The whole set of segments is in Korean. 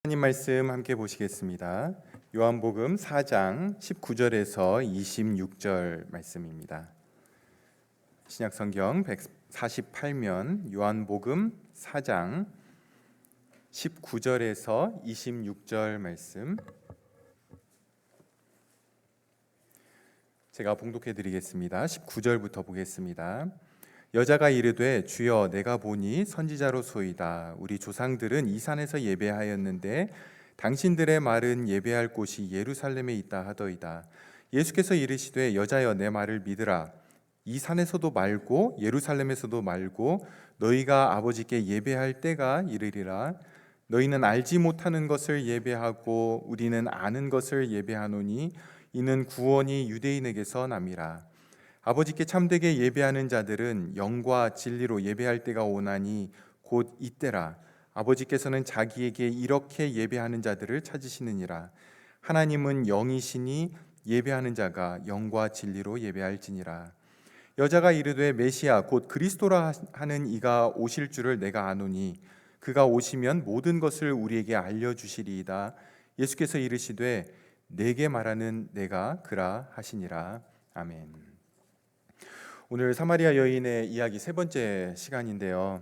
하나님 말씀 함께 보시겠습니다. 요한복음 4장 19절에서 26절 말씀입니다. 신약성경 148면 요한복음 4장 19절에서 26절 말씀 제가 봉독해 드리겠습니다. 19절부터 보겠습니다. 여자가 이르되 주여 내가 보니 선지자로소이다. 우리 조상들은 이 산에서 예배하였는데 당신들의 말은 예배할 곳이 예루살렘에 있다 하더이다. 예수께서 이르시되 여자여 내 말을 믿으라. 이 산에서도 말고 예루살렘에서도 말고 너희가 아버지께 예배할 때가 이르리라. 너희는 알지 못하는 것을 예배하고 우리는 아는 것을 예배하노니 이는 구원이 유대인에게서 남이라. 아버지께 참되게 예배하는 자들은 영과 진리로 예배할 때가 오나니 곧 이때라. 아버지께서는 자기에게 이렇게 예배하는 자들을 찾으시느니라. 하나님은 영이시니 예배하는 자가 영과 진리로 예배할지니라. 여자가 이르되 메시아 곧 그리스도라 하는 이가 오실 줄을 내가 아노니 그가 오시면 모든 것을 우리에게 알려주시리이다. 예수께서 이르시되 내게 말하는 내가 그라 하시니라. 아멘. 오늘 사마리아 여인의 이야기 세 번째 시간인데요.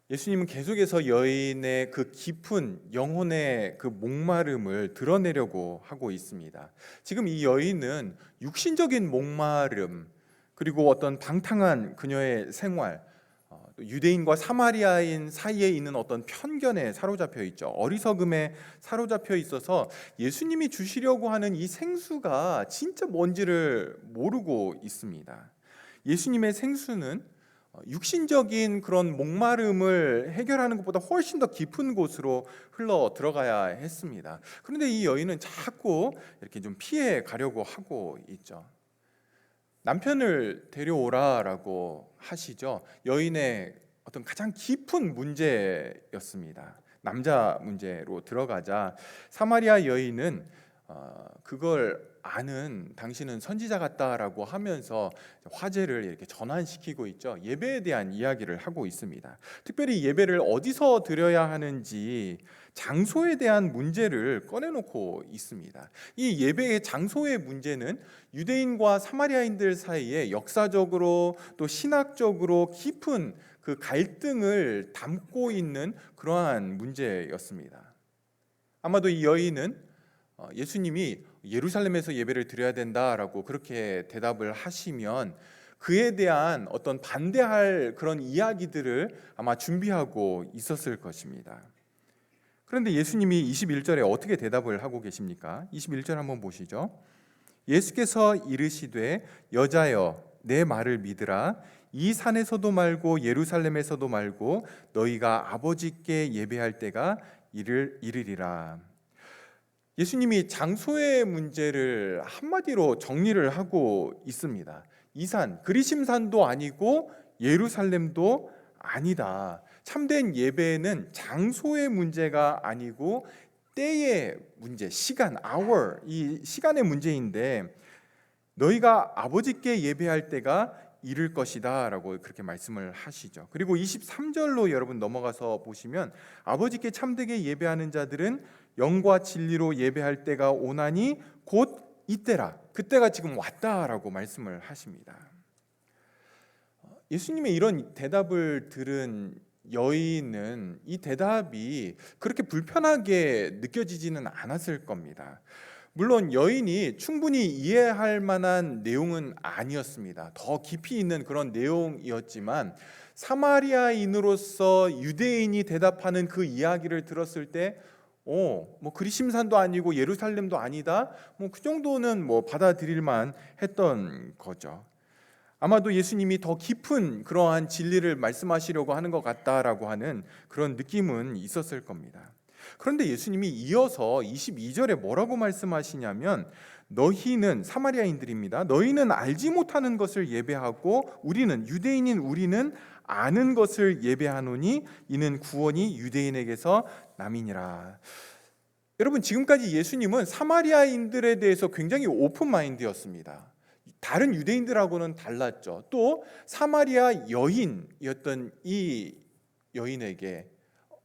예수님은 계속해서 여인의 그 깊은 영혼의 그 목마름을 드러내려고 하고 있습니다. 지금 이 여인은 육신적인 목마름, 그리고 어떤 방탕한 그녀의 생활, 유대인과 사마리아인 사이에 있는 어떤 편견에 사로잡혀 있죠. 어리석음에 사로잡혀 있어서 예수님이 주시려고 하는 이 생수가 진짜 뭔지를 모르고 있습니다. 예수님의 생수는 육신적인 그런 목마름을 해결하는 것보다 훨씬 더 깊은 곳으로 흘러 들어가야 했습니다. 그런데 이 여인은 자꾸 이렇게 좀 피해 가려고 하고 있죠. 남편을 데려오라라고 하시죠. 여인의 어떤 가장 깊은 문제였습니다. 남자 문제로 들어가자 사마리아 여인은 그걸 아는 당신은 선지자 같다라고 하면서 화제를 이렇게 전환시키고 있죠. 예배에 대한 이야기를 하고 있습니다. 특별히 예배를 어디서 드려야 하는지 장소에 대한 문제를 꺼내놓고 있습니다. 이 예배의 장소의 문제는 유대인과 사마리아인들 사이에 역사적으로 또 신학적으로 깊은 그 갈등을 담고 있는 그러한 문제였습니다. 아마도 이 여인은 예수님이 예루살렘에서 예배를 드려야 된다라고 그렇게 대답을 하시면 그에 대한 어떤 반대할 그런 이야기들을 아마 준비하고 있었을 것입니다. 그런데 예수님이 21절에 어떻게 대답을 하고 계십니까? 21절 한번 보시죠. 예수께서 이르시되 여자여 내 말을 믿으라. 이 산에서도 말고 예루살렘에서도 말고 너희가 아버지께 예배할 때가 이르리라. 예수님이 장소의 문제를 한마디로 정리를 하고 있습니다. 이 산, 그리심산도 아니고 예루살렘도 아니다. 참된 예배는 장소의 문제가 아니고 때의 문제, 시간, hour, 이 시간의 문제인데 너희가 아버지께 예배할 때가 이를 것이다 라고 그렇게 말씀을 하시죠. 그리고 23절로 여러분 넘어가서 보시면 아버지께 참되게 예배하는 자들은 영과 진리로 예배할 때가 오나니 곧 이때라. 그때가 지금 왔다라고 말씀을 하십니다. 예수님의 이런 대답을 들은 여인은 이 대답이 그렇게 불편하게 느껴지지는 않았을 겁니다. 물론 여인이 충분히 이해할 만한 내용은 아니었습니다. 더 깊이 있는 그런 내용이었지만 사마리아인으로서 유대인이 대답하는 그 이야기를 들었을 때 뭐 그리심산도 아니고 예루살렘도 아니다. 뭐 그 정도는 뭐 받아들일만 했던 거죠. 아마도 예수님이 더 깊은 그러한 진리를 말씀하시려고 하는 것 같다라고 하는 그런 느낌은 있었을 겁니다. 그런데 예수님이 이어서 22절에 뭐라고 말씀하시냐면 너희는 사마리아인들입니다. 너희는 알지 못하는 것을 예배하고 우리는 유대인인 우리는 아는 것을 예배하노니 이는 구원이 유대인에게서 남이니라. 여러분 지금까지 예수님은 사마리아인들에 대해서 굉장히 오픈 마인드였습니다. 다른 유대인들하고는 달랐죠. 또 사마리아 여인이었던 이 여인에게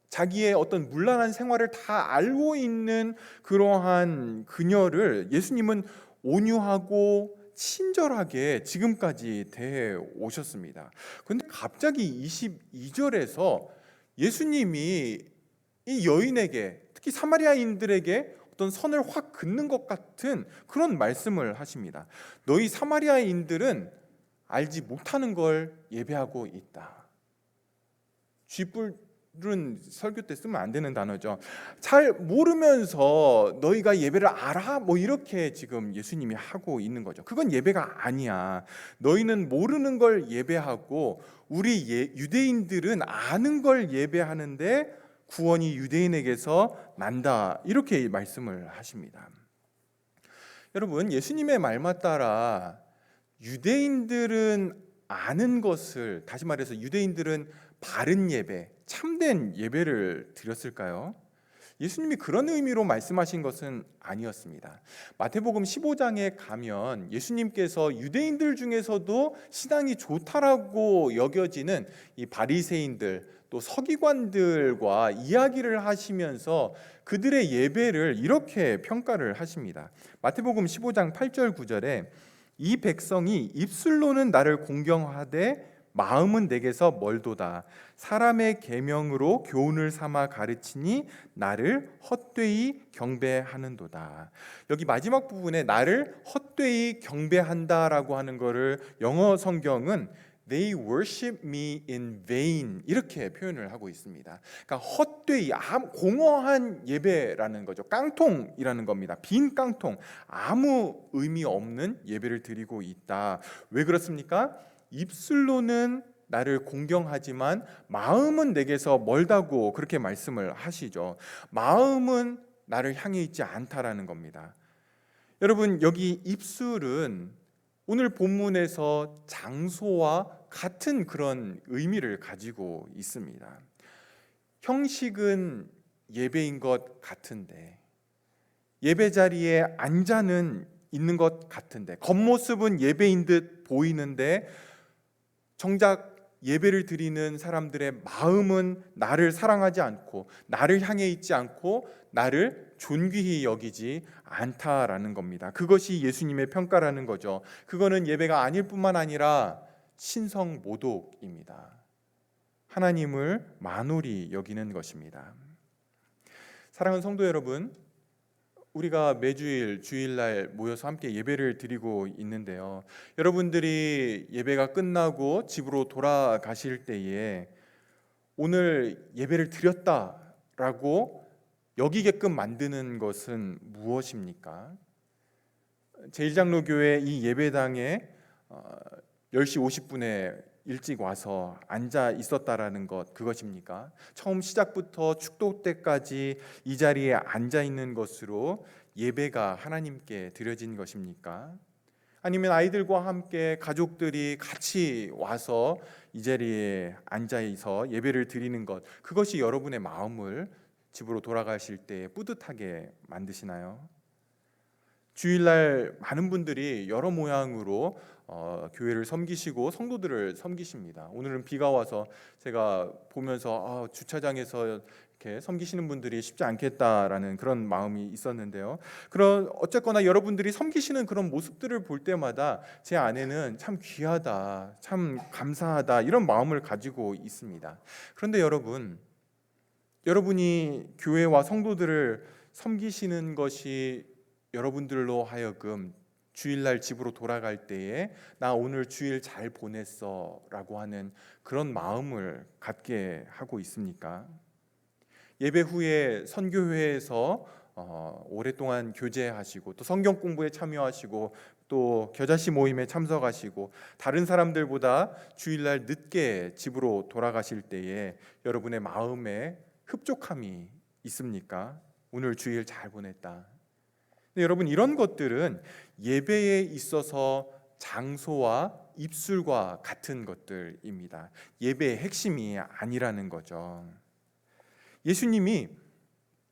자기의 어떤 문란한 생활을 다 알고 있는 그러한 그녀를 예수님은 온유하고 친절하게 지금까지 대해 오셨습니다. 그런데 갑자기 22절에서 예수님이 이 여인에게, 특히 사마리아인들에게 어떤 선을 확 긋는 것 같은 그런 말씀을 하십니다. 너희 사마리아인들은 알지 못하는 걸 예배하고 있다. 쥐뿔은 설교 때 쓰면 안 되는 단어죠. 잘 모르면서 너희가 예배를 알아? 뭐 이렇게 지금 예수님이 하고 있는 거죠. 그건 예배가 아니야. 너희는 모르는 걸 예배하고 우리 유대인들은 아는 걸 예배하는데 구원이 유대인에게서 난다. 이렇게 말씀을 하십니다. 여러분, 예수님의 말만 따라 유대인들은 아는 것을, 다시 말해서 유대인들은 바른 예배, 참된 예배를 드렸을까요? 예수님이 그런 의미로 말씀하신 것은 아니었습니다. 마태복음 15장에 가면 예수님께서 유대인들 중에서도 신앙이 좋다라고 여겨지는 이 바리새인들, 또 서기관들과 이야기를 하시면서 그들의 예배를 이렇게 평가를 하십니다. 마태복음 15장 8절 9절에 이 백성이 입술로는 나를 공경하되 마음은 내게서 멀도다. 사람의 계명으로 교훈을 삼아 가르치니 나를 헛되이 경배하는도다. 여기 마지막 부분에 나를 헛되이 경배한다라고 하는 것을 영어 성경은 They worship me in vain 이렇게 표현을 하고 있습니다. 그러니까 헛되이, 공허한 예배라는 거죠. 깡통이라는 겁니다. 빈 깡통, 아무 의미 없는 예배를 드리고 있다. 왜 그렇습니까? 입술로는 나를 공경하지만 마음은 내게서 멀다고 그렇게 말씀을 하시죠. 마음은 나를 향해 있지 않다라는 겁니다. 여러분, 여기 입술은 오늘 본문에서 장소와 같은 그런 의미를 가지고 있습니다. 형식은 예배인 것 같은데, 예배 자리에 앉아는 있는 것 같은데, 겉모습은 예배인 듯 보이는데 정작 예배를 드리는 사람들의 마음은 나를 사랑하지 않고 나를 향해 있지 않고 나를 존귀히 여기지 않다라는 겁니다. 그것이 예수님의 평가라는 거죠. 그거는 예배가 아닐 뿐만 아니라 신성모독입니다. 하나님을 만홀히 여기는 것입니다. 사랑하는 성도 여러분, 우리가 매주일 주일날 모여서 함께 예배를 드리고 있는데요. 여러분들이 예배가 끝나고 집으로 돌아가실 때에 오늘 예배를 드렸다라고 여기게끔 만드는 것은 무엇입니까? 제1장로교회 이 예배당에 10시 50분에 일찍 와서 앉아 있었다라는 것, 그것입니까? 처음 시작부터 축도 때까지 이 자리에 앉아 있는 것으로 예배가 하나님께 드려진 것입니까? 아니면 아이들과 함께 가족들이 같이 와서 이 자리에 앉아서 예배를 드리는 것, 그것이 여러분의 마음을 집으로 돌아가실 때 뿌듯하게 만드시나요? 주일날 많은 분들이 여러 모양으로 교회를 섬기시고 성도들을 섬기십니다. 오늘은 비가 와서 제가 보면서 주차장에서 이렇게 섬기시는 분들이 쉽지 않겠다라는 그런 마음이 있었는데요. 그런 어쨌거나 여러분들이 섬기시는 그런 모습들을 볼 때마다 제 안에는 참 귀하다, 참 감사하다 이런 마음을 가지고 있습니다. 그런데 여러분이 교회와 성도들을 섬기시는 것이 여러분들로 하여금 주일날 집으로 돌아갈 때에 나 오늘 주일 잘 보냈어 라고 하는 그런 마음을 갖게 하고 있습니까? 예배 후에 선교회에서 오랫동안 교제하시고 또 성경 공부에 참여하시고 또 겨자씨 모임에 참석하시고 다른 사람들보다 주일날 늦게 집으로 돌아가실 때에 여러분의 마음에 흡족함이 있습니까? 오늘 주일 잘 보냈다. 근데 여러분, 이런 것들은 예배에 있어서 장소와 입술과 같은 것들입니다. 예배의 핵심이 아니라는 거죠. 예수님이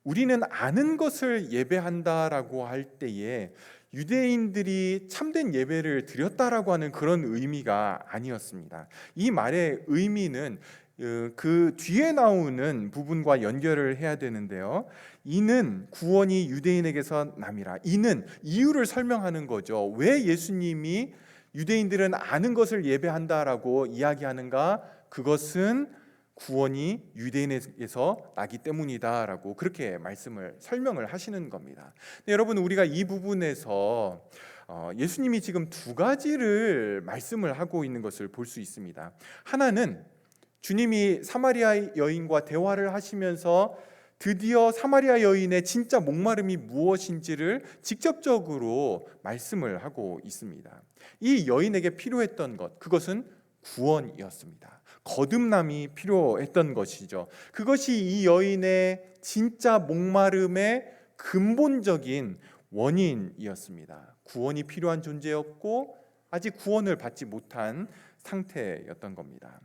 우리는 아는 것을 예배한다라고 할 때에 유대인들이 참된 예배를 드렸다라고 하는 그런 의미가 아니었습니다. 이 말의 의미는 그 뒤에 나오는 부분과 연결을 해야 되는데요. 이는 구원이 유대인에게서 남이라. 이는 이유를 설명하는 거죠. 왜 예수님이 유대인들은 아는 것을 예배한다라고 이야기하는가? 그것은 구원이 유대인에게서 나기 때문이다라고 그렇게 설명을 하시는 겁니다. 여러분, 우리가 이 부분에서 예수님이 지금 두 가지를 말씀을 하고 있는 것을 볼 수 있습니다. 하나는 주님이 사마리아 여인과 대화를 하시면서 드디어 사마리아 여인의 진짜 목마름이 무엇인지를 직접적으로 말씀을 하고 있습니다. 이 여인에게 필요했던 것, 그것은 구원이었습니다. 거듭남이 필요했던 것이죠. 그것이 이 여인의 진짜 목마름의 근본적인 원인이었습니다. 구원이 필요한 존재였고 아직 구원을 받지 못한 상태였던 겁니다.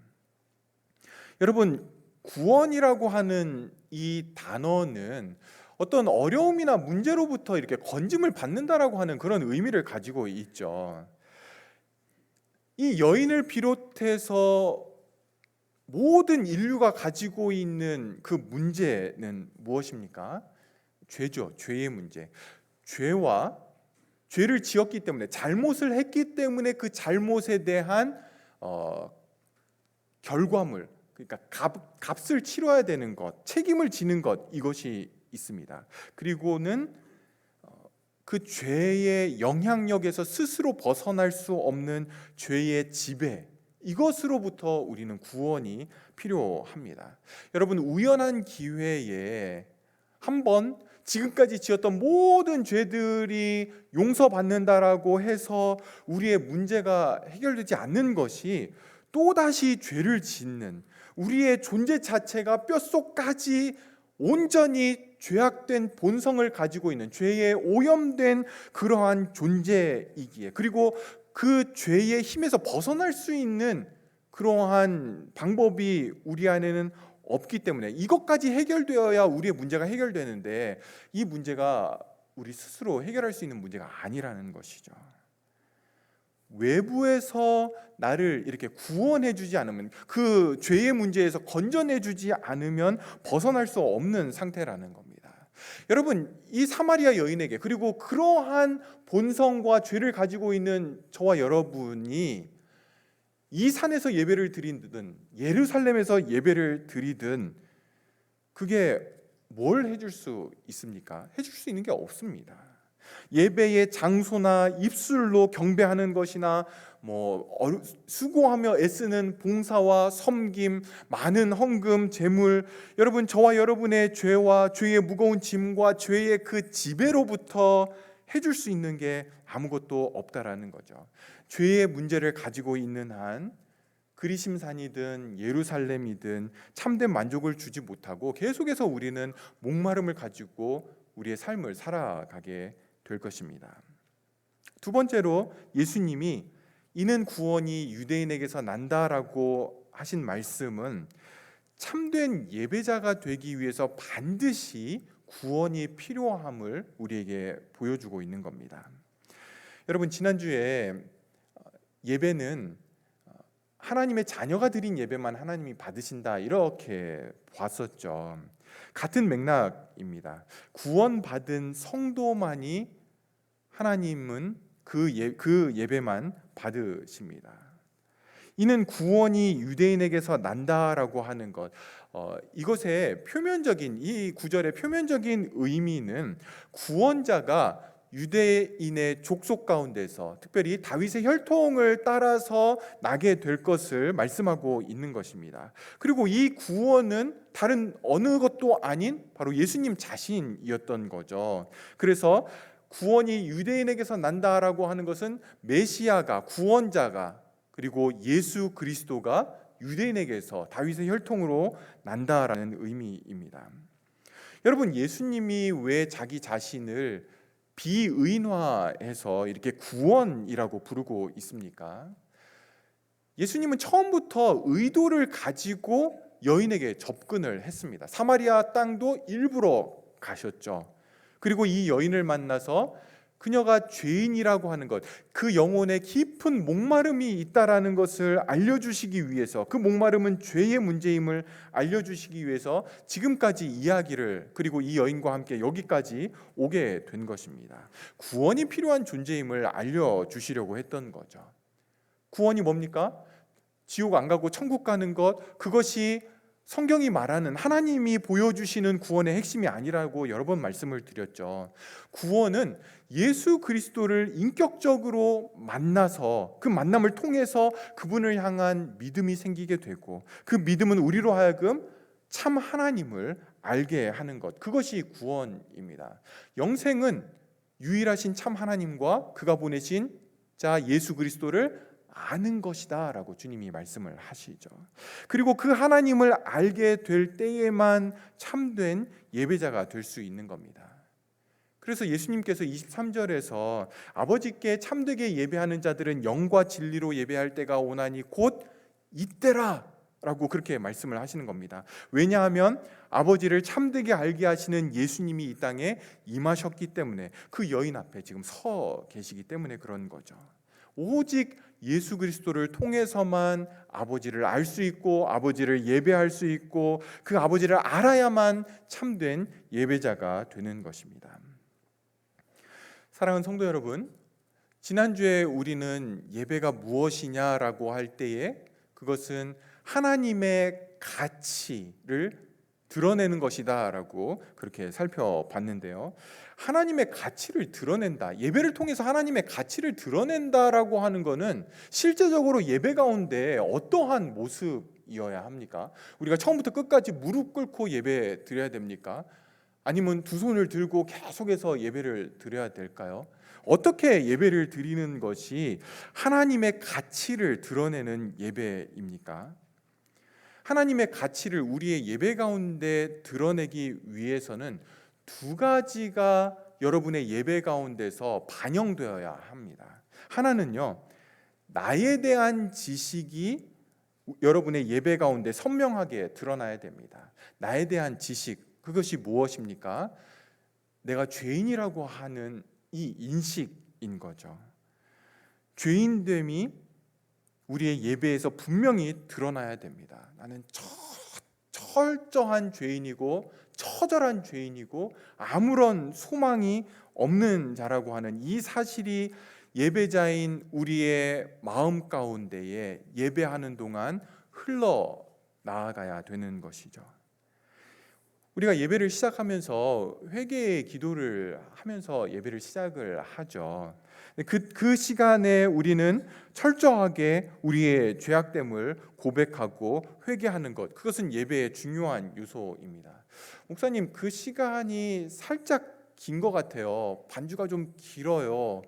여러분, 구원이라고 하는 이 단어는 어떤 어려움이나 문제로부터 이렇게 건짐을 받는다라고 하는 그런 의미를 가지고 있죠. 이 여인을 비롯해서 모든 인류가 가지고 있는 그 문제는 무엇입니까? 죄죠. 죄의 문제. 죄를 지었기 때문에, 잘못을 했기 때문에 그 잘못에 대한 결과물, 그러니까 값을 치러야 되는 것, 책임을 지는 것, 이것이 있습니다. 그리고는 그 죄의 영향력에서 스스로 벗어날 수 없는 죄의 지배, 이것으로부터 우리는 구원이 필요합니다. 여러분, 우연한 기회에 한번 지금까지 지었던 모든 죄들이 용서받는다라고 해서 우리의 문제가 해결되지 않는 것이 또다시 죄를 짓는, 우리의 존재 자체가 뼛속까지 온전히 죄악된 본성을 가지고 있는, 죄에 오염된 그러한 존재이기에, 그리고 그 죄의 힘에서 벗어날 수 있는 그러한 방법이 우리 안에는 없기 때문에, 이것까지 해결되어야 우리의 문제가 해결되는데 이 문제가 우리 스스로 해결할 수 있는 문제가 아니라는 것이죠. 외부에서 나를 이렇게 구원해 주지 않으면, 그 죄의 문제에서 건져내 주지 않으면 벗어날 수 없는 상태라는 겁니다. 여러분, 이 사마리아 여인에게, 그리고 그러한 본성과 죄를 가지고 있는 저와 여러분이 이 산에서 예배를 드리든 예루살렘에서 예배를 드리든 그게 뭘 해줄 수 있습니까? 해줄 수 있는 게 없습니다. 예배의 장소나 입술로 경배하는 것이나 수고하며 애쓰는 봉사와 섬김, 많은 헌금, 재물, 여러분, 저와 여러분의 죄와 죄의 무거운 짐과 죄의 그 지배로부터 해줄 수 있는 게 아무것도 없다라는 거죠. 죄의 문제를 가지고 있는 한 그리심산이든 예루살렘이든 참된 만족을 주지 못하고 계속해서 우리는 목마름을 가지고 우리의 삶을 살아가게 될 것입니다. 두 번째로, 예수님이 이는 구원이 유대인에게서 난다라고 하신 말씀은 참된 예배자가 되기 위해서 반드시 구원이 필요함을 우리에게 보여주고 있는 겁니다. 여러분, 지난주에 예배는 하나님의 자녀가 드린 예배만 하나님이 받으신다, 이렇게 봤었죠. 같은 맥락입니다. 구원받은 성도만이 하나님은 그 예배만 받으십니다. 이는 구원이 유대인에게서 난다라고 하는 것, 이것의 표면적인, 이 구절의 표면적인 의미는 구원자가 유대인의 족속 가운데서, 특별히 다윗의 혈통을 따라서 나게 될 것을 말씀하고 있는 것입니다. 그리고 이 구원은 다른 어느 것도 아닌 바로 예수님 자신이었던 거죠. 그래서 구원이 유대인에게서 난다라고 하는 것은 메시아가, 구원자가, 그리고 예수 그리스도가 유대인에게서, 다윗의 혈통으로 난다라는 의미입니다. 여러분, 예수님이 왜 자기 자신을 비의인화해서 이렇게 구원이라고 부르고 있습니까? 예수님은 처음부터 의도를 가지고 여인에게 접근을 했습니다. 사마리아 땅도 일부러 가셨죠. 그리고 이 여인을 만나서 그녀가 죄인이라고 하는 것, 그 영혼에 깊은 목마름이 있다라는 것을 알려주시기 위해서, 그 목마름은 죄의 문제임을 알려주시기 위해서 지금까지 이야기를, 그리고 이 여인과 함께 여기까지 오게 된 것입니다. 구원이 필요한 존재임을 알려주시려고 했던 거죠. 구원이 뭡니까? 지옥 안 가고 천국 가는 것, 그것이 성경이 말하는, 하나님이 보여주시는 구원의 핵심이 아니라고 여러 번 말씀을 드렸죠. 구원은 예수 그리스도를 인격적으로 만나서 그 만남을 통해서 그분을 향한 믿음이 생기게 되고, 그 믿음은 우리로 하여금 참 하나님을 알게 하는 것, 그것이 구원입니다. 영생은 유일하신 참 하나님과 그가 보내신 자 예수 그리스도를 아는 것이다 라고 주님이 말씀을 하시죠. 그리고 그 하나님을 알게 될 때에만 참된 예배자가 될 수 있는 겁니다. 그래서 예수님께서 23절에서 아버지께 참되게 예배하는 자들은 영과 진리로 예배할 때가 오나니 곧 이때라 라고 그렇게 말씀을 하시는 겁니다. 왜냐하면 아버지를 참되게 알게 하시는 예수님이 이 땅에 임하셨기 때문에, 그 여인 앞에 지금 서 계시기 때문에 그런 거죠. 오직 예수 그리스도를 통해서만 아버지를 알 수 있고 아버지를 예배할 수 있고 그 아버지를 알아야만 참된 예배자가 되는 것입니다. 사랑하는 성도 여러분, 지난주에 우리는 예배가 무엇이냐라고 할 때에 그것은 하나님의 가치를 드러내는 것이다 라고 그렇게 살펴봤는데요. 하나님의 가치를 드러낸다, 예배를 통해서 하나님의 가치를 드러낸다라고 하는 것은 실제적으로 예배 가운데 어떠한 모습이어야 합니까? 우리가 처음부터 끝까지 무릎 꿇고 예배 드려야 됩니까? 아니면 두 손을 들고 계속해서 예배를 드려야 될까요? 어떻게 예배를 드리는 것이 하나님의 가치를 드러내는 예배입니까? 하나님의 가치를 우리의 예배 가운데 드러내기 위해서는 두 가지가 여러분의 예배 가운데서 반영되어야 합니다. 하나는요, 나에 대한 지식이 여러분의 예배 가운데 선명하게 드러나야 됩니다. 나에 대한 지식, 그것이 무엇입니까? 내가 죄인이라고 하는 이 인식인 거죠. 죄인됨이 우리의 예배에서 분명히 드러나야 됩니다. 나는 철저한 죄인이고 처절한 죄인이고 아무런 소망이 없는 자라고 하는 이 사실이 예배자인 우리의 마음 가운데에 예배하는 동안 흘러나가야 되는 것이죠. 우리가 예배를 시작하면서 회개의 기도를 하면서 예배를 시작을 하죠. 그 시간에 우리는 철저하게 우리의 죄악됨을 고백하고 회개하는 것, 그것은 예배의 중요한 요소입니다. 목사님, 그 시간이 살짝 긴 것 같아요. 반주가 좀 길어요.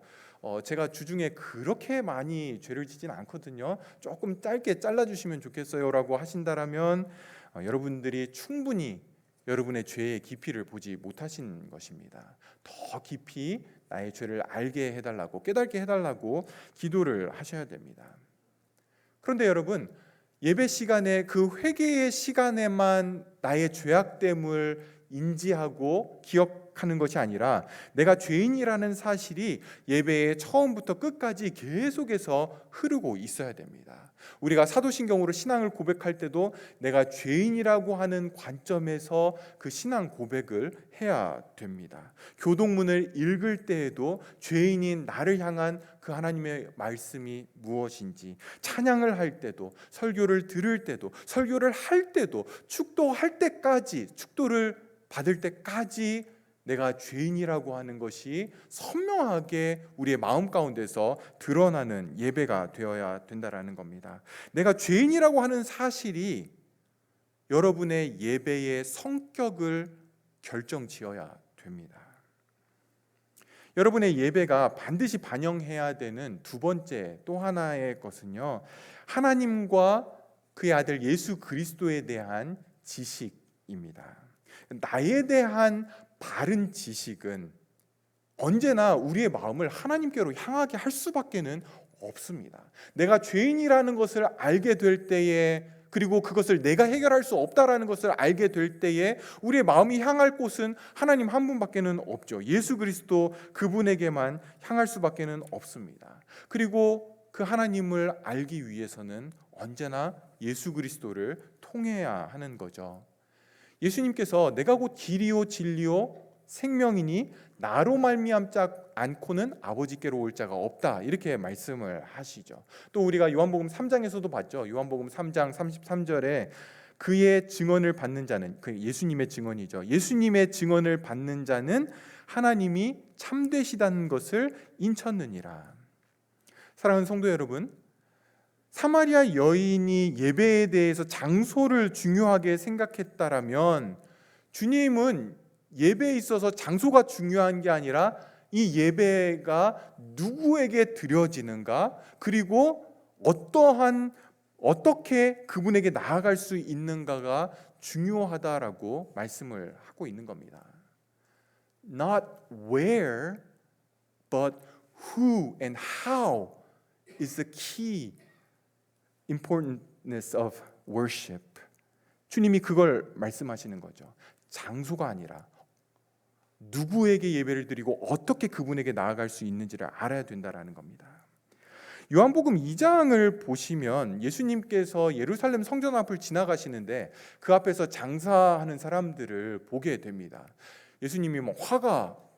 제가 주중에 그렇게 많이 죄를 지진 않거든요. 조금 짧게 잘라주시면 좋겠어요 라고 하신다라면 여러분들이 충분히 여러분의 죄의 깊이를 보지 못하신 것입니다. 더 깊이 나의 죄를 알게 해달라고, 깨닫게 해달라고 기도를 하셔야 됩니다. 그런데 여러분, 예배 시간에, 그 회개의 시간에만 나의 죄악됨을 인지하고 기억하는 것이 아니라 내가 죄인이라는 사실이 예배의 처음부터 끝까지 계속해서 흐르고 있어야 됩니다. 우리가 사도신경으로 신앙을 고백할 때도 내가 죄인이라고 하는 관점에서 그 신앙 고백을 해야 됩니다. 교동문을 읽을 때에도 죄인인 나를 향한 그 하나님의 말씀이 무엇인지, 찬양을 할 때도, 설교를 들을 때도, 설교를 할 때도, 축도할 때까지, 축도를 받을 때까지 내가 죄인이라고 하는 것이 선명하게 우리의 마음 가운데서 드러나는 예배가 되어야 된다라는 겁니다. 내가 죄인이라고 하는 사실이 여러분의 예배의 성격을 결정지어야 됩니다. 여러분의 예배가 반드시 반영해야 되는 두 번째 또 하나의 것은요, 하나님과 그의 아들 예수 그리스도에 대한 지식입니다. 나에 대한 바른 지식은 언제나 우리의 마음을 하나님께로 향하게 할 수밖에는 없습니다. 내가 죄인이라는 것을 알게 될 때에 그리고 그것을 내가 해결할 수 없다라는 것을 알게 될 때에 우리의 마음이 향할 곳은 하나님 한 분밖에는 없죠. 예수 그리스도 그분에게만 향할 수밖에는 없습니다. 그리고 그 하나님을 알기 위해서는 언제나 예수 그리스도를 통해야 하는 거죠. 예수님께서 내가 곧 길이요 진리요 생명이니 나로 말미암지 않고는 아버지께로 올 자가 없다, 이렇게 말씀을 하시죠. 또 우리가 요한복음 3장에서도 봤죠. 요한복음 3장 33절에 그의 증언을 받는 자는, 그 예수님의 증언이죠, 예수님의 증언을 받는 자는 하나님이 참되시다는 것을 인쳤느니라. 사랑하는 성도 여러분, 사마리아 여인이 예배에 대해서 장소를 중요하게 생각했다라면 주님은 예배에 있어서 장소가 중요한 게 아니라 이 예배가 누구에게 드려지는가, 그리고 어떻게 그분에게 나아갈 수 있는가가 중요하다라고 말씀을 하고 있는 겁니다. Not where, but who and how is the key importance of worship. 주님이 그걸 말씀하시는 거죠. 장소가 아니라 누구에게 예배를 드리고 어떻게 그분에게 나아갈 수 있는지를 알아야 된다라는 겁니다. 요한복음 2장을 보시면 예수님께서 예루살렘 성전 앞을 지나가시는데 그 앞에서 장사하는 사람들을 보게 됩니다. 예수님이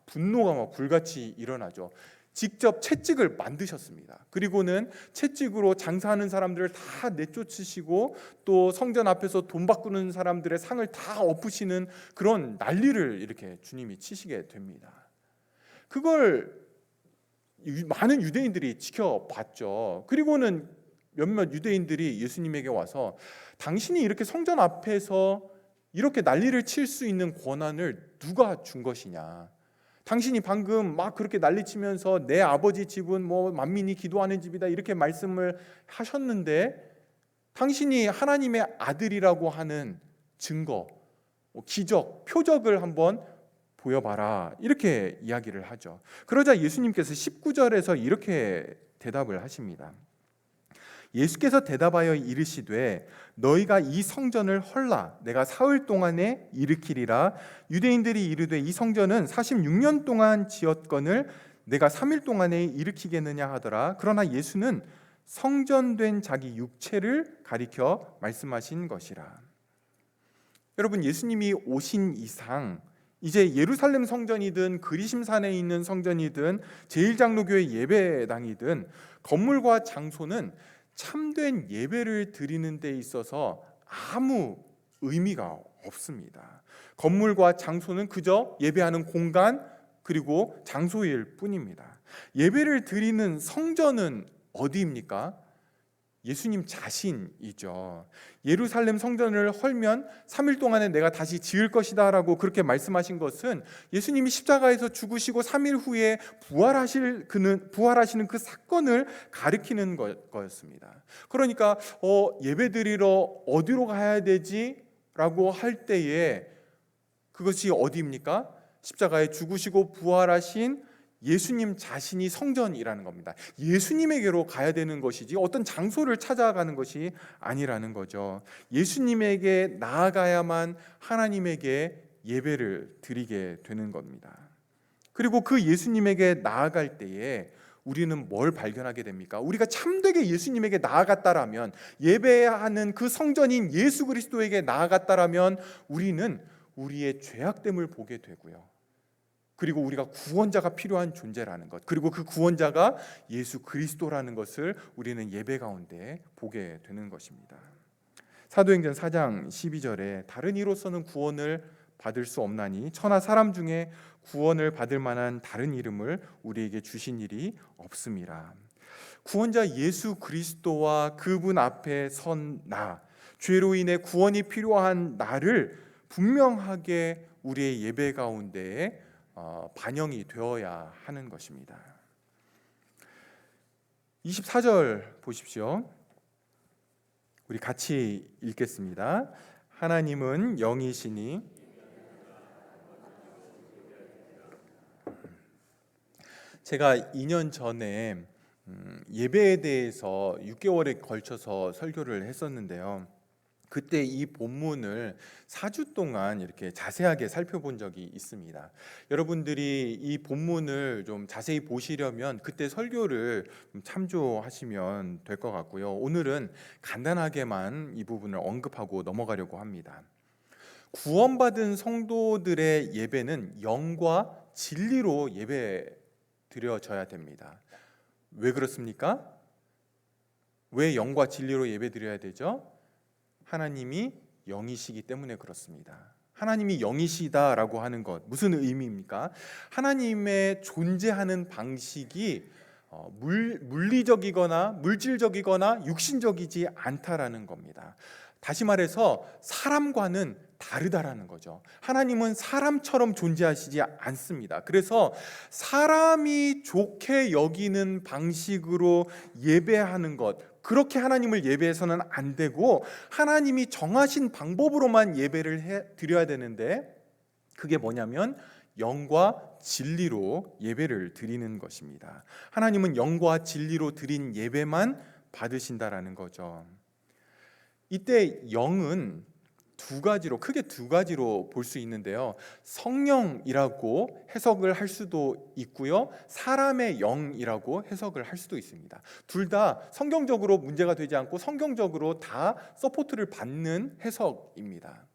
분노가 막 불같이 일어나죠. 직접 채찍을 만드셨습니다. 그리고는 채찍으로 장사하는 사람들을 다 내쫓으시고 또 성전 앞에서 돈 바꾸는 사람들의 상을 다 엎으시는 그런 난리를 이렇게 주님이 치시게 됩니다. 그걸 많은 유대인들이 지켜봤죠. 그리고는 몇몇 유대인들이 예수님에게 와서 당신이 이렇게 성전 앞에서 이렇게 난리를 칠 수 있는 권한을 누가 준 것이냐, 당신이 방금 막 그렇게 난리치면서 내 아버지 집은 만민이 기도하는 집이다 이렇게 말씀을 하셨는데 당신이 하나님의 아들이라고 하는 증거, 기적, 표적을 한번 보여봐라, 이렇게 이야기를 하죠. 그러자 예수님께서 19절에서 이렇게 대답을 하십니다. 예수께서 대답하여 이르시되 너희가 이 성전을 헐라 내가 사흘 동안에 일으키리라. 유대인들이 이르되 이 성전은 46년 동안 지었거늘 내가 3일 동안에 일으키겠느냐 하더라. 그러나 예수는 성전된 자기 육체를 가리켜 말씀하신 것이라. 여러분, 예수님이 오신 이상 이제 예루살렘 성전이든 그리심산에 있는 성전이든 제1장로교회 예배당이든 건물과 장소는 참된 예배를 드리는 데 있어서 아무 의미가 없습니다. 건물과 장소는 그저 예배하는 공간 그리고 장소일 뿐입니다. 예배를 드리는 성전은 어디입니까? 예수님 자신이죠. 예루살렘 성전을 헐면 3일 동안에 내가 다시 지을 것이다 라고 그렇게 말씀하신 것은 예수님이 십자가에서 죽으시고 3일 후에 부활하시는 그 사건을 가리키는 거였습니다. 그러니까 예배드리러 어디로 가야 되지? 라고 할 때에 그것이 어디입니까? 십자가에 죽으시고 부활하신 예수님 자신이 성전이라는 겁니다. 예수님에게로 가야 되는 것이지 어떤 장소를 찾아가는 것이 아니라는 거죠. 예수님에게 나아가야만 하나님에게 예배를 드리게 되는 겁니다. 그리고 그 예수님에게 나아갈 때에 우리는 뭘 발견하게 됩니까? 우리가 참되게 예수님에게 나아갔다라면, 예배하는 그 성전인 예수 그리스도에게 나아갔다라면 우리는 우리의 죄악됨을 보게 되고요. 그리고 우리가 구원자가 필요한 존재라는 것, 그리고 그 구원자가 예수 그리스도라는 것을 우리는 예배 가운데 보게 되는 것입니다. 사도행전 4장 12절에 다른 이로서는 구원을 받을 수 없나니 천하 사람 중에 구원을 받을 만한 다른 이름을 우리에게 주신 일이 없음이라. 구원자 예수 그리스도와 그분 앞에 선 나, 죄로 인해 구원이 필요한 나를 분명하게 우리의 예배 가운데에 반영이 되어야 하는 것입니다. 24절 보십시오. 우리 같이 읽겠습니다. 하나님은 영이시니 제가 2년 전에 예배에 대해서 6개월에 걸쳐서 설교를 했었는데요. 그때 이 본문을 4주 동안 이렇게 자세하게 살펴본 적이 있습니다. 여러분들이 이 본문을 좀 자세히 보시려면 그때 설교를 좀 참조하시면 될 것 같고요. 오늘은 간단하게만 이 부분을 언급하고 넘어가려고 합니다. 구원받은 성도들의 예배는 영과 진리로 예배 드려져야 됩니다. 왜 그렇습니까? 왜 영과 진리로 예배 드려야 되죠? 하나님이 영이시기 때문에 그렇습니다. 하나님이 영이시다라고 하는 것 무슨 의미입니까? 하나님의 존재하는 방식이 물리적이거나 물질적이거나 육신적이지 않다라는 겁니다. 다시 말해서 사람과는 다르다라는 거죠. 하나님은 사람처럼 존재하시지 않습니다. 그래서 사람이 좋게 여기는 방식으로 예배하는 것, 그렇게 하나님을 예배해서는 안 되고 하나님이 정하신 방법으로만 예배를 드려야 되는데, 그게 뭐냐면 영과 진리로 예배를 드리는 것입니다. 하나님은 영과 진리로 드린 예배만 받으신다라는 거죠. 이때 영은 크게 두 가지로 볼 수 있는데요. 성령이라고 해석을 할 수도 있고요, 사람의 영이라고 해석을 할 수도 있습니다. 둘 다 성경적으로 문제가 되지 않고 성경적으로 다 서포트를 받는 해석입니다.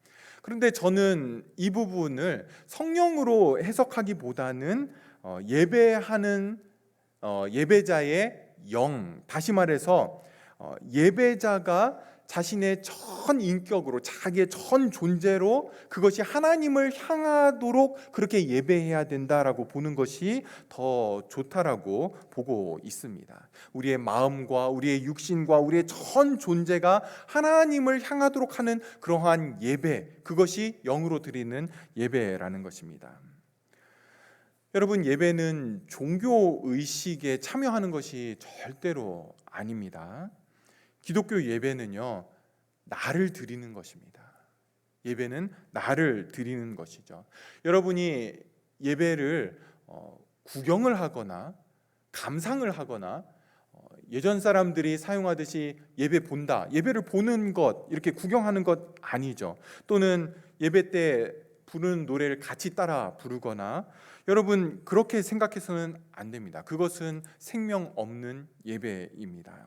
그런데 저는 이 부분을 성령으로 해석하기보다는 예배하는 예배자의 영, 다시 말해서 예배자가 자신의 전 인격으로, 자기의 전 존재로 그것이 하나님을 향하도록 그렇게 예배해야 된다라고 보는 것이 더 좋다라고 보고 있습니다. 우리의 마음과 우리의 육신과 우리의 전 존재가 하나님을 향하도록 하는 그러한 예배, 그것이 영으로 드리는 예배라는 것입니다. 여러분, 예배는 종교 의식에 참여하는 것이 절대로 아닙니다. 기독교 예배는요, 나를 드리는 것입니다. 예배는 나를 드리는 것이죠. 여러분이 예배를 구경을 하거나 감상을 하거나 예전 사람들이 사용하듯이 예배 본다, 예배를 보는 것, 이렇게 구경하는 것 아니죠. 또는 예배 때 부르는 노래를 같이 따라 부르거나, 여러분 그렇게 생각해서는 안 됩니다. 그것은 생명 없는 예배입니다.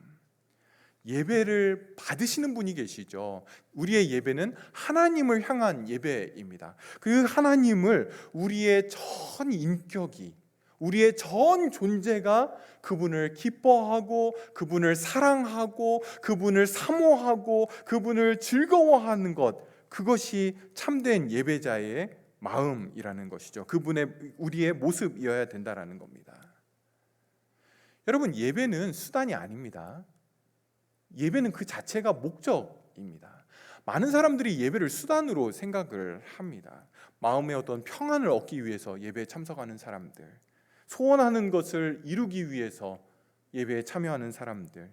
예배를 받으시는 분이 계시죠. 우리의 예배는 하나님을 향한 예배입니다. 그 하나님을 우리의 전 인격이, 우리의 전 존재가 그분을 기뻐하고 그분을 사랑하고 그분을 사모하고 그분을 즐거워하는 것, 그것이 참된 예배자의 마음이라는 것이죠. 그분의 우리의 모습이어야 된다라는 겁니다. 여러분, 예배는 수단이 아닙니다. 예배는 그 자체가 목적입니다. 많은 사람들이 예배를 수단으로 생각을 합니다. 마음의 어떤 평안을 얻기 위해서 예배에 참석하는 사람들, 소원하는 것을 이루기 위해서 예배에 참여하는 사람들,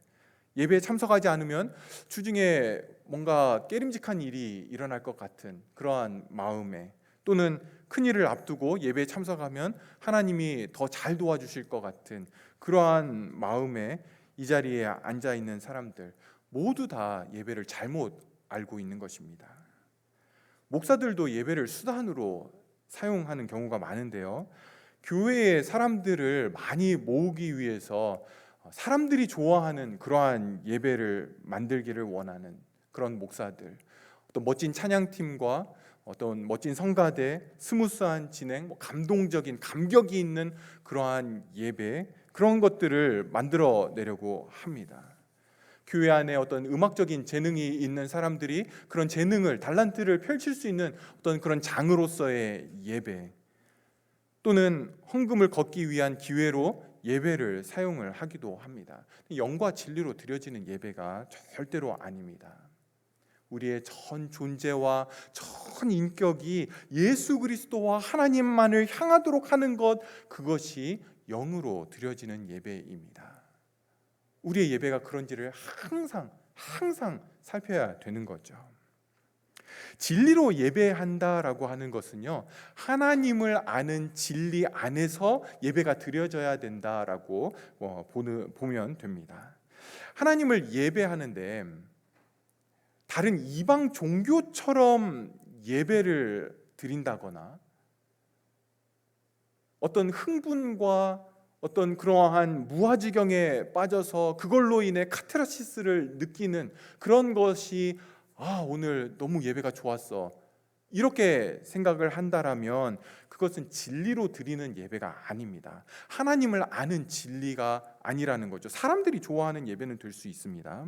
예배에 참석하지 않으면 주중에 뭔가 깨림직한 일이 일어날 것 같은 그러한 마음에, 또는 큰 일을 앞두고 예배에 참석하면 하나님이 더 잘 도와주실 것 같은 그러한 마음에 이 자리에 앉아 있는 사람들 모두 다 예배를 잘못 알고 있는 것입니다. 목사들도 예배를 수단으로 사용하는 경우가 많은데요. 교회에 사람들을 많이 모으기 위해서 사람들이 좋아하는 그러한 예배를 만들기를 원하는 그런 목사들, 어떤 멋진 찬양팀과 어떤 멋진 성가대, 스무스한 진행, 감동적인 감격이 있는 그러한 예배, 그런 것들을 만들어내려고 합니다. 교회 안에 어떤 음악적인 재능이 있는 사람들이 그런 재능을, 달란트를 펼칠 수 있는 어떤 그런 장으로서의 예배, 또는 헌금을 걷기 위한 기회로 예배를 사용을 하기도 합니다. 영과 진리로 드려지는 예배가 절대로 아닙니다. 우리의 전 존재와 전 인격이 예수 그리스도와 하나님만을 향하도록 하는 것, 그것이 영으로 드려지는 예배입니다. 우리의 예배가 그런지를 항상 살펴야 되는 거죠. 진리로 예배한다라고 하는 것은요, 하나님을 아는 진리 안에서 예배가 드려져야 된다라고 보면 됩니다. 하나님을 예배하는데 다른 이방 종교처럼 예배를 드린다거나 어떤 흥분과 어떤 그러한 무아지경에 빠져서 그걸로 인해 카타르시스를 느끼는 그런 것이 오늘 너무 예배가 좋았어, 이렇게 생각을 한다라면 그것은 진리로 드리는 예배가 아닙니다. 하나님을 아는 진리가 아니라는 거죠. 사람들이 좋아하는 예배는 될 수 있습니다.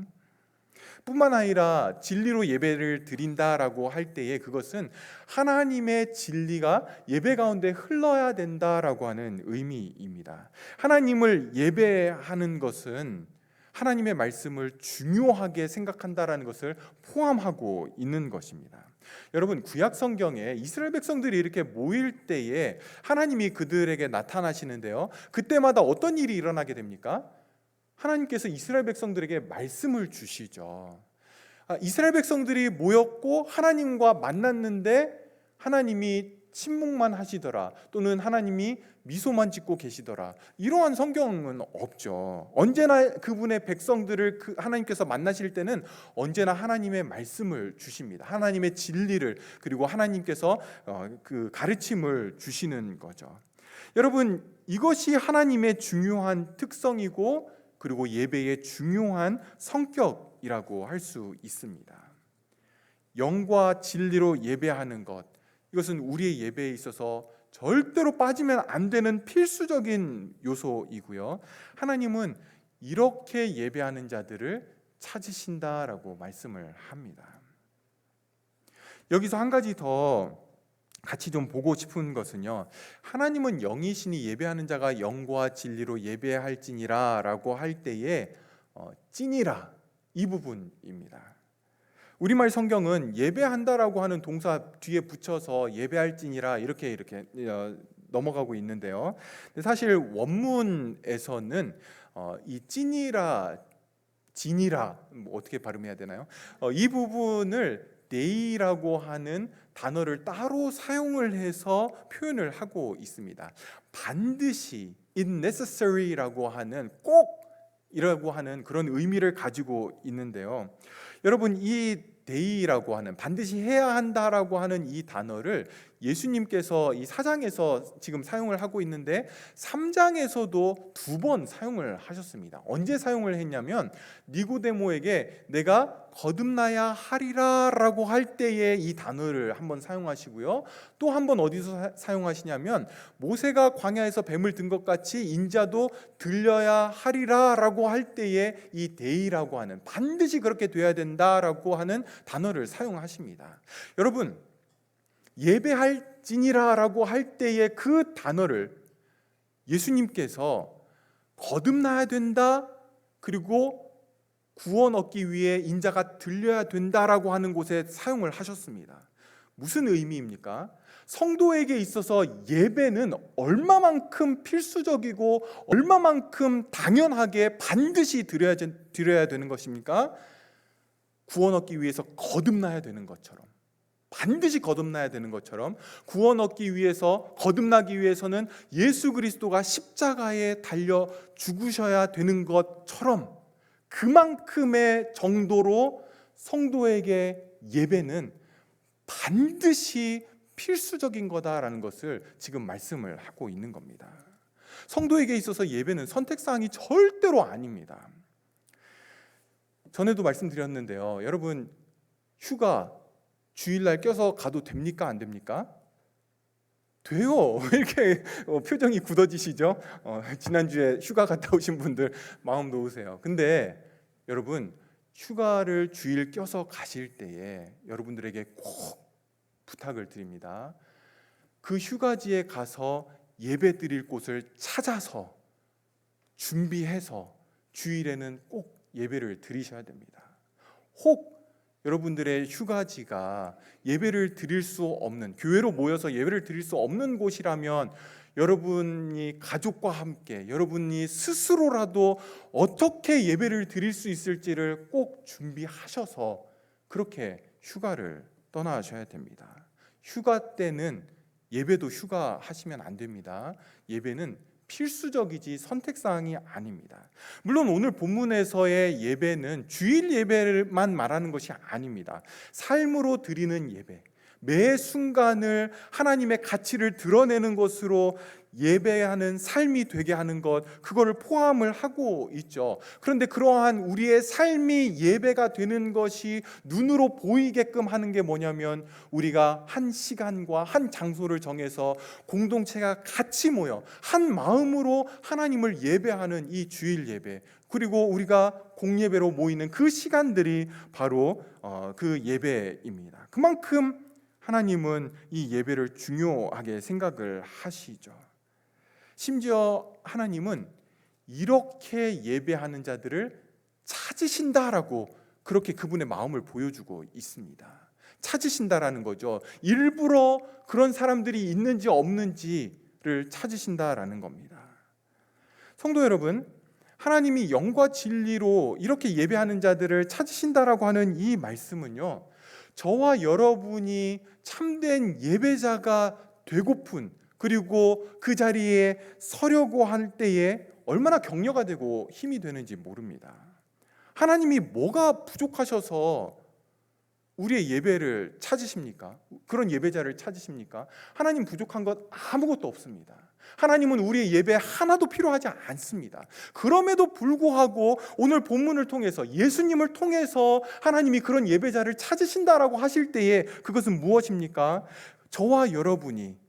뿐만 아니라 진리로 예배를 드린다라고 할 때에 그것은 하나님의 진리가 예배 가운데 흘러야 된다라고 하는 의미입니다. 하나님을 예배하는 것은 하나님의 말씀을 중요하게 생각한다라는 것을 포함하고 있는 것입니다. 여러분, 구약 성경에 이스라엘 백성들이 이렇게 모일 때에 하나님이 그들에게 나타나시는데요, 그때마다 어떤 일이 일어나게 됩니까? 하나님께서 이스라엘 백성들에게 말씀을 주시죠. 이스라엘 백성들이 모였고 하나님과 만났는데 하나님이 침묵만 하시더라, 또는 하나님이 미소만 짓고 계시더라, 이러한 성경은 없죠. 언제나 그분의 백성들을 하나님께서 만나실 때는 언제나 하나님의 말씀을 주십니다. 하나님의 진리를, 그리고 하나님께서 그 가르침을 주시는 거죠. 여러분, 이것이 하나님의 중요한 특성이고 그리고 예배의 중요한 성격이라고 할 수 있습니다. 영과 진리로 예배하는 것, 이것은 우리의 예배에 있어서 절대로 빠지면 안 되는 필수적인 요소이고요, 하나님은 이렇게 예배하는 자들을 찾으신다라고 말씀을 합니다. 여기서 한 가지 더 같이 좀 보고 싶은 것은요, 하나님은 영이시니 예배하는 자가 영과 진리로 예배할지니라 라고 할 때에 찐이라, 이 부분입니다. 우리말 성경은 예배한다라고 하는 동사 뒤에 붙여서 예배할지니라 이렇게 넘어가고 있는데요, 사실 원문에서는 이 찐이라, 진이라, 어떻게 발음해야 되나요? 이 부분을 네이라고 하는 단어를 따로 사용을 해서 표현을 하고 있습니다. 반드시, it necessary라고 하는, 꼭이라고 하는 그런 의미를 가지고 있는데요, 여러분, 이 데이라고 하는, 반드시 해야 한다라고 하는 이 단어를 예수님께서 이 4장에서 지금 사용을 하고 있는데 3장에서도 2번 사용을 하셨습니다. 언제 사용을 했냐면 니고데모에게 내가 거듭나야 하리라 라고 할 때에 이 단어를 한번 사용하시고요, 또 한 번 어디서 사용하시냐면 모세가 광야에서 뱀을 든 것 같이 인자도 들려야 하리라 라고 할 때에 이 데이라고 하는, 반드시 그렇게 돼야 된다라고 하는 단어를 사용하십니다. 여러분, 예배할지니라 라고 할 때에 그 단어를 예수님께서 거듭나야 된다, 그리고 구원 얻기 위해 인자가 들려야 된다라고 하는 곳에 사용을 하셨습니다. 무슨 의미입니까? 성도에게 있어서 예배는 얼마만큼 필수적이고 얼마만큼 당연하게 반드시 드려야 되는 것입니까? 구원 얻기 위해서 거듭나야 되는 것처럼, 반드시 거듭나야 되는 것처럼, 구원 얻기 위해서, 거듭나기 위해서는 예수 그리스도가 십자가에 달려 죽으셔야 되는 것처럼, 그만큼의 정도로 성도에게 예배는 반드시 필수적인 거다라는 것을 지금 말씀을 하고 있는 겁니다. 성도에게 있어서 예배는 선택사항이 절대로 아닙니다. 전에도 말씀드렸는데요, 여러분, 휴가 주일날 껴서 가도 됩니까? 안 됩니까? 돼요. 왜 이렇게 표정이 굳어지시죠? 지난주에 휴가 갔다 오신 분들 마음 놓으세요. 근데 여러분, 휴가를 주일 껴서 가실 때에 여러분들에게 꼭 부탁을 드립니다. 그 휴가지에 가서 예배 드릴 곳을 찾아서 준비해서 주일에는 꼭 예배를 드리셔야 됩니다. 혹 여러분들의 휴가지가 예배를 드릴 수 없는, 교회로 모여서 예배를 드릴 수 없는 곳이라면 여러분이 가족과 함께, 여러분이 스스로라도 어떻게 예배를 드릴 수 있을지를 꼭 준비하셔서 그렇게 휴가를 떠나셔야 됩니다. 휴가 때는 예배도 휴가 하시면 안 됩니다. 예배는 필수적이지 선택사항이 아닙니다. 물론 오늘 본문에서의 예배는 주일 예배만 말하는 것이 아닙니다. 삶으로 드리는 예배, 매 순간을 하나님의 가치를 드러내는 것으로 예배하는 삶이 되게 하는 것, 그거를 포함을 하고 있죠. 그런데 그러한 우리의 삶이 예배가 되는 것이 눈으로 보이게끔 하는 게 뭐냐면, 우리가 한 시간과 한 장소를 정해서 공동체가 같이 모여 한 마음으로 하나님을 예배하는 이 주일 예배, 그리고 우리가 공예배로 모이는 그 시간들이 바로 그 예배입니다. 그만큼 하나님은 이 예배를 중요하게 생각을 하시죠. 심지어 하나님은 이렇게 예배하는 자들을 찾으신다라고 그렇게 그분의 마음을 보여주고 있습니다. 찾으신다라는 거죠. 일부러 그런 사람들이 있는지 없는지를 찾으신다라는 겁니다. 성도 여러분, 하나님이 영과 진리로 이렇게 예배하는 자들을 찾으신다라고 하는 이 말씀은요, 저와 여러분이 참된 예배자가 되고픈, 그리고 그 자리에 서려고 할 때에 얼마나 격려가 되고 힘이 되는지 모릅니다. 하나님이 뭐가 부족하셔서 우리의 예배를 찾으십니까? 그런 예배자를 찾으십니까? 하나님 부족한 것 아무것도 없습니다. 하나님은 우리의 예배 하나도 필요하지 않습니다. 그럼에도 불구하고 오늘 본문을 통해서, 예수님을 통해서 하나님이 그런 예배자를 찾으신다라고 하실 때에 그것은 무엇입니까? 저와 여러분이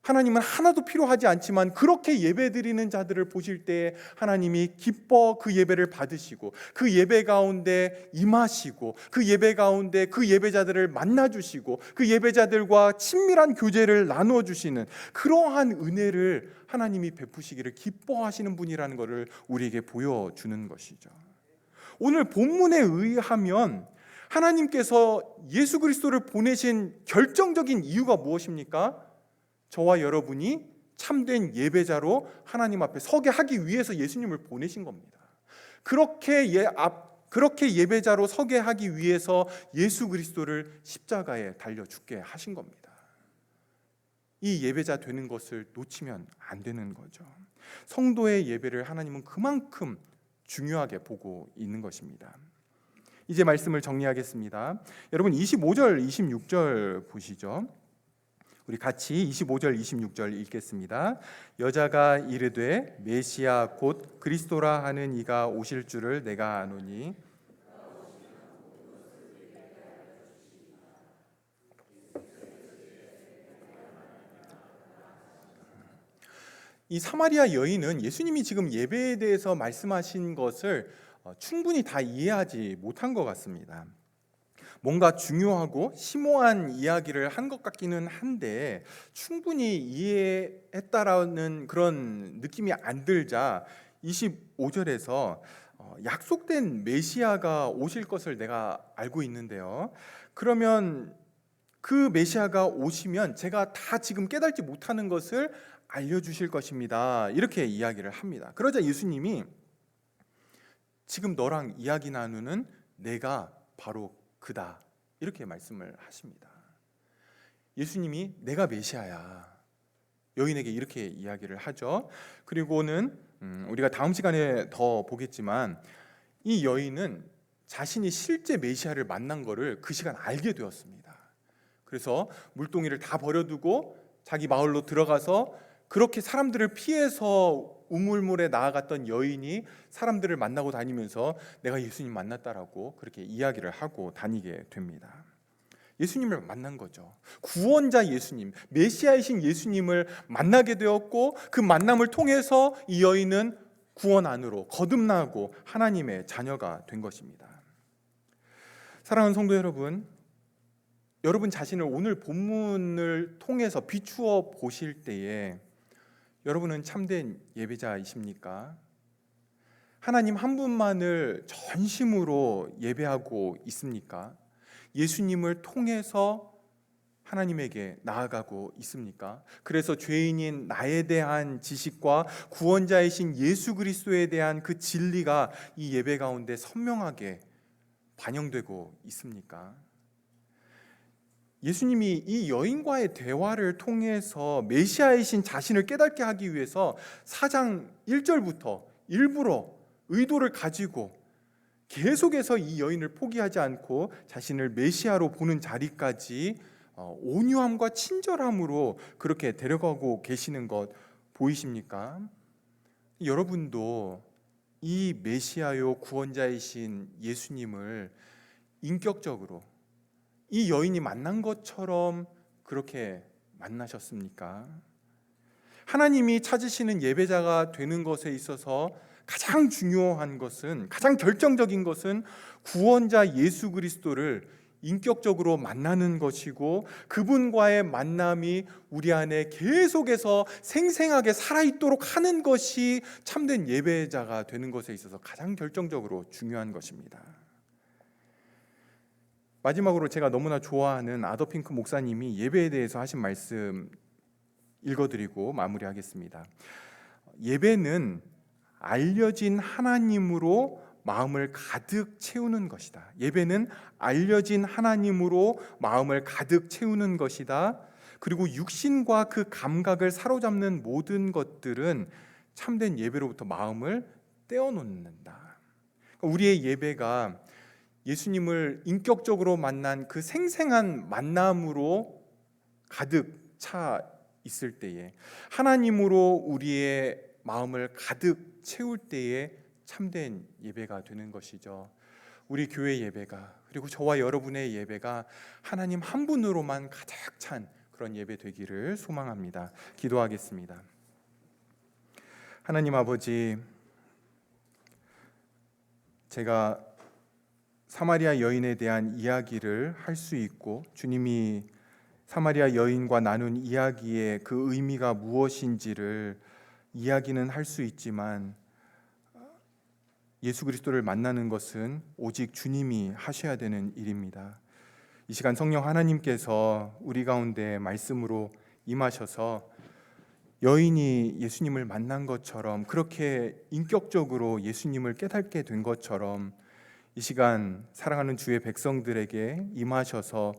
하나님은 하나도 필요하지 않지만 그렇게 예배드리는 자들을 보실 때 하나님이 기뻐 그 예배를 받으시고, 그 예배 가운데 임하시고, 그 예배 가운데 그 예배자들을 만나주시고, 그 예배자들과 친밀한 교제를 나눠주시는 그러한 은혜를 하나님이 베푸시기를 기뻐하시는 분이라는 것을 우리에게 보여주는 것이죠. 오늘 본문에 의하면 하나님께서 예수 그리스도를 보내신 결정적인 이유가 무엇입니까? 저와 여러분이 참된 예배자로 하나님 앞에 서게 하기 위해서 예수님을 보내신 겁니다. 그렇게 예배자로 서게 하기 위해서 예수 그리스도를 십자가에 달려 죽게 하신 겁니다. 이 예배자 되는 것을 놓치면 안 되는 거죠. 성도의 예배를 하나님은 그만큼 중요하게 보고 있는 것입니다. 이제 말씀을 정리하겠습니다. 여러분 25절, 26절 보시죠. 우리 같이 25절, 26절 읽겠습니다. 여자가 이르되 메시아 곧 그리스도라 하는 이가 오실 줄을 내가 아노니 이 사마리아 여인은 예수님이 지금 예배에 대해서 말씀하신 것을 충분히 다 이해하지 못한 것 같습니다. 뭔가 중요하고 심오한 이야기를 한 것 같기는 한데 충분히 이해했다라는 그런 느낌이 안 들자 25절에서 약속된 메시아가 오실 것을 내가 알고 있는데요. 그러면 그 메시아가 오시면 제가 다 지금 깨닫지 못하는 것을 알려주실 것입니다. 이렇게 이야기를 합니다. 그러자 예수님이 지금 너랑 이야기 나누는 내가 바로 그다, 이렇게 말씀을 하십니다. 예수님이 내가 메시아야, 여인에게 이렇게 이야기를 하죠. 그리고는 우리가 다음 시간에 더 보겠지만 이 여인은 자신이 실제 메시아를 만난 거를 그 시간 알게 되었습니다. 그래서 물동이를 다 버려두고 자기 마을로 들어가서 그렇게 사람들을 피해서 우물물에 나아갔던 여인이 사람들을 만나고 다니면서 내가 예수님 만났다라고 그렇게 이야기를 하고 다니게 됩니다. 예수님을 만난 거죠. 구원자 예수님, 메시아이신 예수님을 만나게 되었고, 그 만남을 통해서 이 여인은 구원 안으로 거듭나고 하나님의 자녀가 된 것입니다. 사랑하는 성도 여러분, 여러분 자신을 오늘 본문을 통해서 비추어 보실 때에 여러분은 참된 예배자이십니까? 하나님 한 분만을 전심으로 예배하고 있습니까? 예수님을 통해서 하나님에게 나아가고 있습니까? 그래서 죄인인 나에 대한 지식과 구원자이신 예수 그리스도에 대한 그 진리가 이 예배 가운데 선명하게 반영되고 있습니까? 예수님이 이 여인과의 대화를 통해서 메시아이신 자신을 깨닫게 하기 위해서 4장 1절부터 일부러 의도를 가지고 계속해서 이 여인을 포기하지 않고 자신을 메시아로 보는 자리까지 온유함과 친절함으로 그렇게 데려가고 계시는 것 보이십니까? 여러분도 이 메시아요 구원자이신 예수님을 인격적으로 이 여인이 만난 것처럼 그렇게 만나셨습니까? 하나님이 찾으시는 예배자가 되는 것에 있어서 가장 중요한 것은, 가장 결정적인 것은 구원자 예수 그리스도를 인격적으로 만나는 것이고, 그분과의 만남이 우리 안에 계속해서 생생하게 살아있도록 하는 것이 참된 예배자가 되는 것에 있어서 가장 결정적으로 중요한 것입니다. 마지막으로 제가 너무나 좋아하는 아더핑크 목사님이 예배에 대해서 하신 말씀 읽어드리고 마무리하겠습니다. 예배는 알려진 하나님으로 마음을 가득 채우는 것이다. 예배는 알려진 하나님으로 마음을 가득 채우는 것이다. 그리고 육신과 그 감각을 사로잡는 모든 것들은 참된 예배로부터 마음을 떼어놓는다. 우리의 예배가 예수님을 인격적으로 만난 그 생생한 만남으로 가득 차 있을 때에, 하나님으로 우리의 마음을 가득 채울 때에 참된 예배가 되는 것이죠. 우리 교회 예배가, 그리고 저와 여러분의 예배가 하나님 한 분으로만 가득 찬 그런 예배 되기를 소망합니다. 기도하겠습니다. 하나님 아버지, 제가 사마리아 여인에 대한 이야기를 할 수 있고, 주님이 사마리아 여인과 나눈 이야기의 그 의미가 무엇인지를 이야기는 할 수 있지만, 예수 그리스도를 만나는 것은 오직 주님이 하셔야 되는 일입니다. 이 시간 성령 하나님께서 우리 가운데 말씀으로 임하셔서 여인이 예수님을 만난 것처럼, 그렇게 인격적으로 예수님을 깨닫게 된 것처럼 이 시간 사랑하는 주의 백성들에게 임하셔서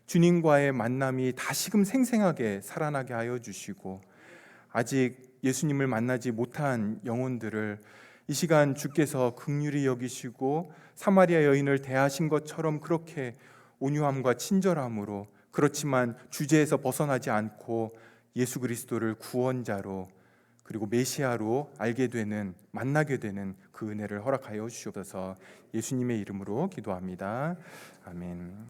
주님과의 만남이 다시금 생생하게 살아나게 하여 주시고, 아직 예수님을 만나지 못한 영혼들을 이 시간 주께서 긍휼히 여기시고 사마리아 여인을 대하신 것처럼 그렇게 온유함과 친절함으로, 그렇지만 주제에서 벗어나지 않고 예수 그리스도를 구원자로 그리고 메시아로 알게 되는, 만나게 되는 그 은혜를 허락하여 주시옵소서. 예수님의 이름으로 기도합니다. 아멘.